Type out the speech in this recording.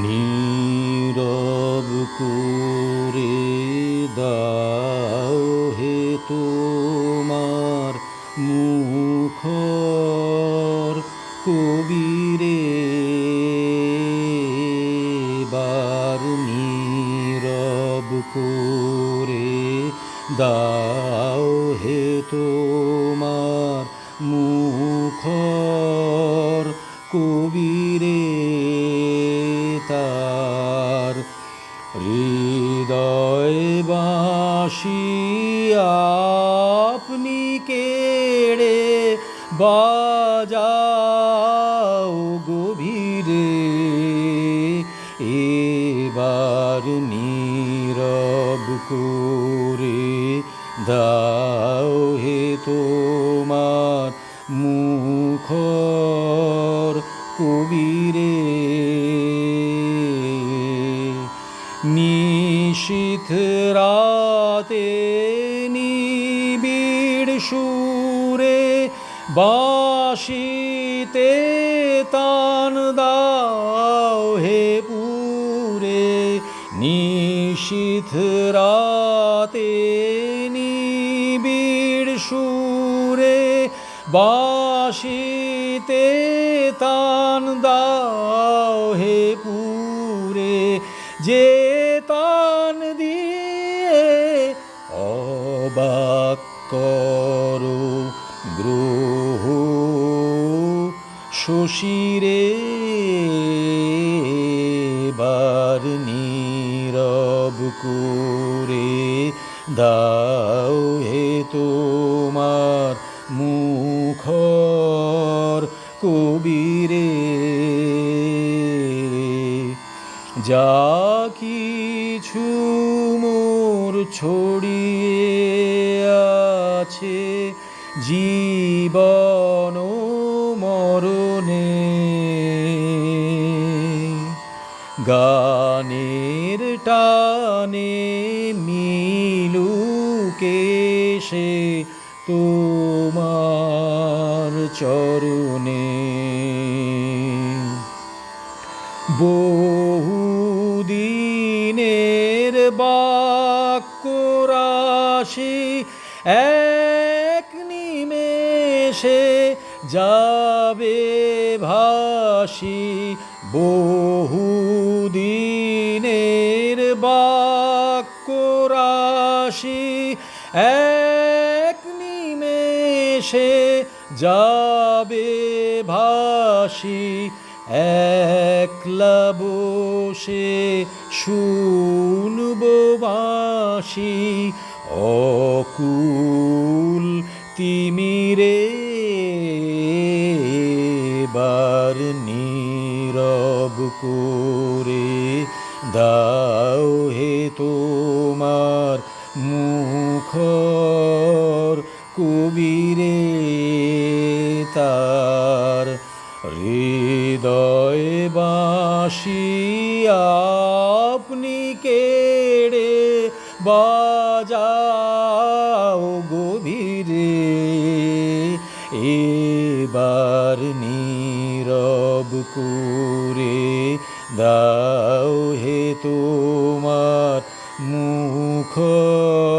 নীরব করে দাও হে তোমার মুখর কবিরে বার নীরব করে দাও হে তোমার মুখর কবিরে তার হৃদয় বাঁশি আপনি কেড়ে বাজাও গভীরে এবার নীরব করে দাও হে তোমার মুখর কবিরে নিশীথ রাতে নিবিড় সুরে বাঁশিতে তান দাও হে পুরে নিশীথ রাতে নিবিড় সুরে বাঁশিতে তান দাও হে পুরে যে তান দিয়ে অবাক করো গ্রহ শশীরে বার নীরব করে দাও হে তোমার মুখর কবিরে যা কিছু মোর ছড়িয়ে আছে জীবন মরণে গানের টানে মিলুকে সে তোমার চরণে বহুদিনের বাক্য রাশি এক নিমেষে যাবে ভাসি বহুদিনের বাক্য রাশি এক নিমেষে যাবে ভাসি একলা বসে শুনব বাঁশি অকুল তিমিরে বার নীরব করে দাও হে তোমার মুখর কবিরে তার হৃদয় বাঁশি আপনি কেড়ে বাজাও গভীরে এবার নীরব করে দাও হে তোমার মুখর